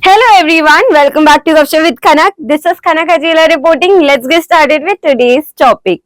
Hello everyone, welcome back to Gupshup with Kanak. This is Kanak Ajela reporting. Let's get started with today's topic.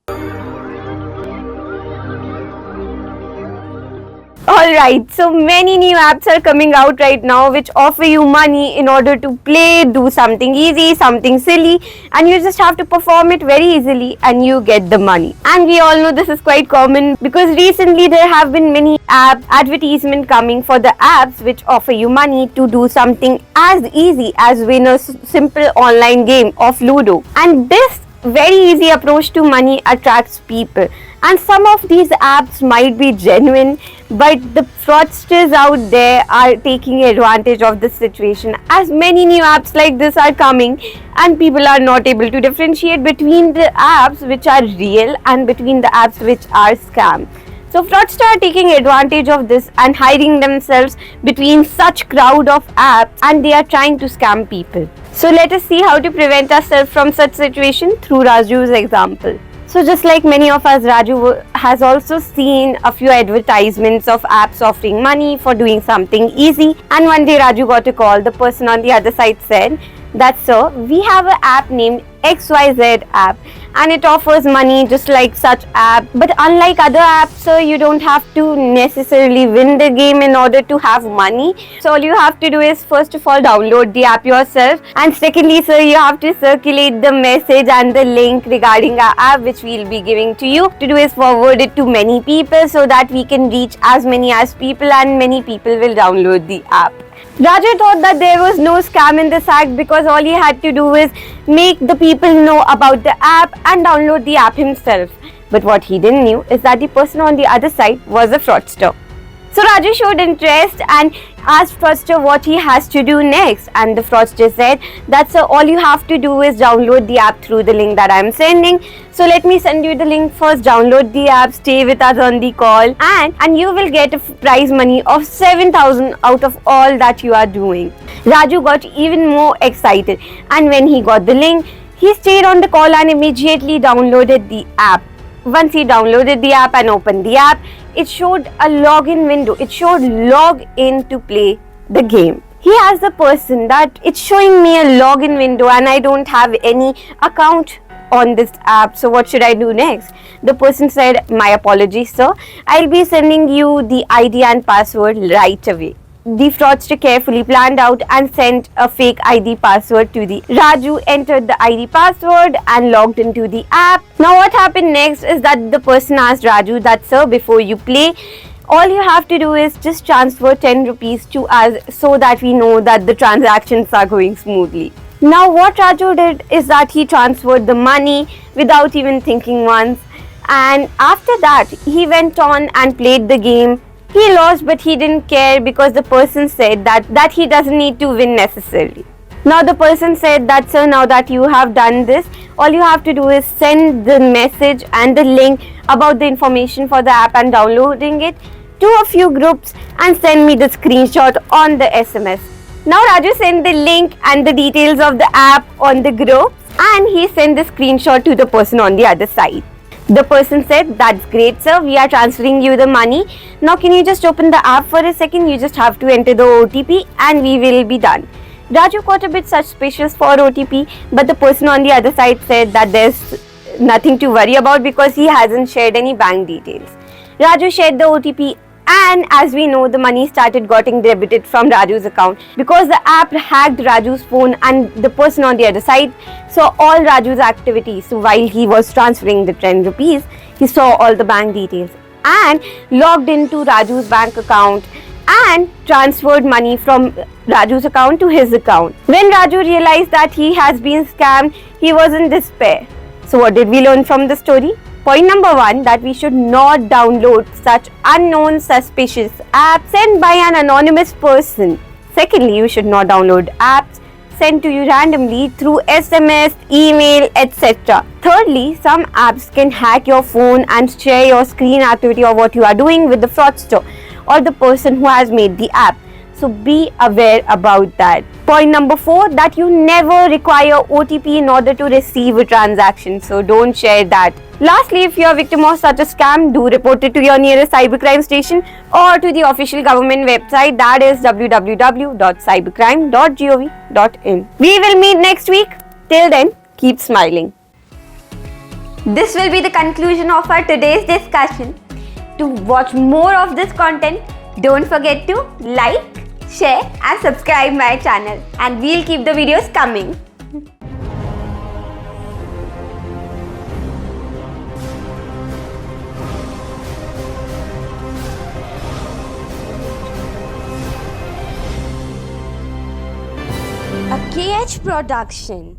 Alright, so many new apps are coming out right now which offer you money in order to play, do something easy, something silly, and you just have to perform it very easily and you get the money. And we all know this is quite common because recently there have been many app advertisement coming for the apps which offer you money to do something as easy as win a simple online game of Ludo. And this very easy approach to money attracts people, and some of these apps might be genuine, but the fraudsters out there are taking advantage of this situation, as many new apps like this are coming and people are not able to differentiate between the apps which are real and between the apps which are scam. So fraudsters are taking advantage of this and hiding themselves between such crowd of apps, and they are trying to scam people. So let us see how to prevent ourselves from such situation through Raju's example. So just like many of us, Raju has also seen a few advertisements of apps offering money for doing something easy. And one day Raju got a call. The person on the other side said that, sir, we have an app named XYZ app and it offers money just like such app, but unlike other apps, sir, you don't have to necessarily win the game in order to have money. So all you have to do is first of all download the app yourself, and secondly, sir, you have to circulate the message and the link regarding our app which we'll be giving to you. To do is forward it to many people so that we can reach as many as people and many people will download the app. Raju thought that there was no scam in this act because all he had to do is make the people know about the app and download the app himself. But what he didn't know is that the person on the other side was a fraudster. So Raju showed interest and asked fraudster what he has to do next, and the fraudster said that, sir, all you have to do is download the app through the link that I am sending. So let me send you the link first, download the app, stay with us on the call, and you will get a prize money of 7,000 out of all that you are doing. Raju got even more excited, and when he got the link, he stayed on the call and immediately downloaded the app. Once he downloaded the app and opened the app, it showed a login window. It showed log in to play the game. He asked the person that it's showing me a login window and I don't have any account on this app, so what should I do next? The person said, my apologies, sir, I'll be sending you the ID and password right away. The fraudster carefully planned out and sent a fake ID password to the Raju entered the ID password and logged into the app. Now what happened next is that the person asked Raju that, sir, before you play, all you have to do is just transfer 10 rupees to us so that we know that the transactions are going smoothly. Now what Raju did is that he transferred the money without even thinking once, and after that he went on and played the game. He lost, but he didn't care because the person said that he doesn't need to win necessarily. Now the person said that, sir, now that you have done this, all you have to do is send the message and the link about the information for the app and downloading it to a few groups and send me the screenshot on the SMS. Now Raju sent the link and the details of the app on the group, and he sent the screenshot to the person on the other side. The person said, that's great, sir, we are transferring you the money. Now can you just open the app for a second? You just have to enter the OTP and we will be done. Raju got a bit suspicious for OTP, but the person on the other side said that there's nothing to worry about because he hasn't shared any bank details. Raju shared the OTP, and as we know, the money started getting debited from Raju's account because the app hacked Raju's phone and the person on the other side saw all Raju's activities. So while he was transferring the 10 rupees, he saw all the bank details and logged into Raju's bank account and transferred money from Raju's account to his account. When Raju realized that he has been scammed, he was in despair. So what did we learn from the story? Point number 1, that we should not download such unknown suspicious apps sent by an anonymous person. Secondly, you should not download apps sent to you randomly through SMS, email, etc. Thirdly, some apps can hack your phone and share your screen activity or what you are doing with the fraudster or the person who has made the app. So be aware about that. Point number 4, that you never require OTP in order to receive a transaction. So don't share that. Lastly, if you are a victim of such a scam, do report it to your nearest cybercrime station or to the official government website, that is www.cybercrime.gov.in. We will meet next week. Till then, keep smiling. This will be the conclusion of our today's discussion. To watch more of this content, don't forget to like, share and subscribe my channel, and we'll keep the videos coming. A KH production.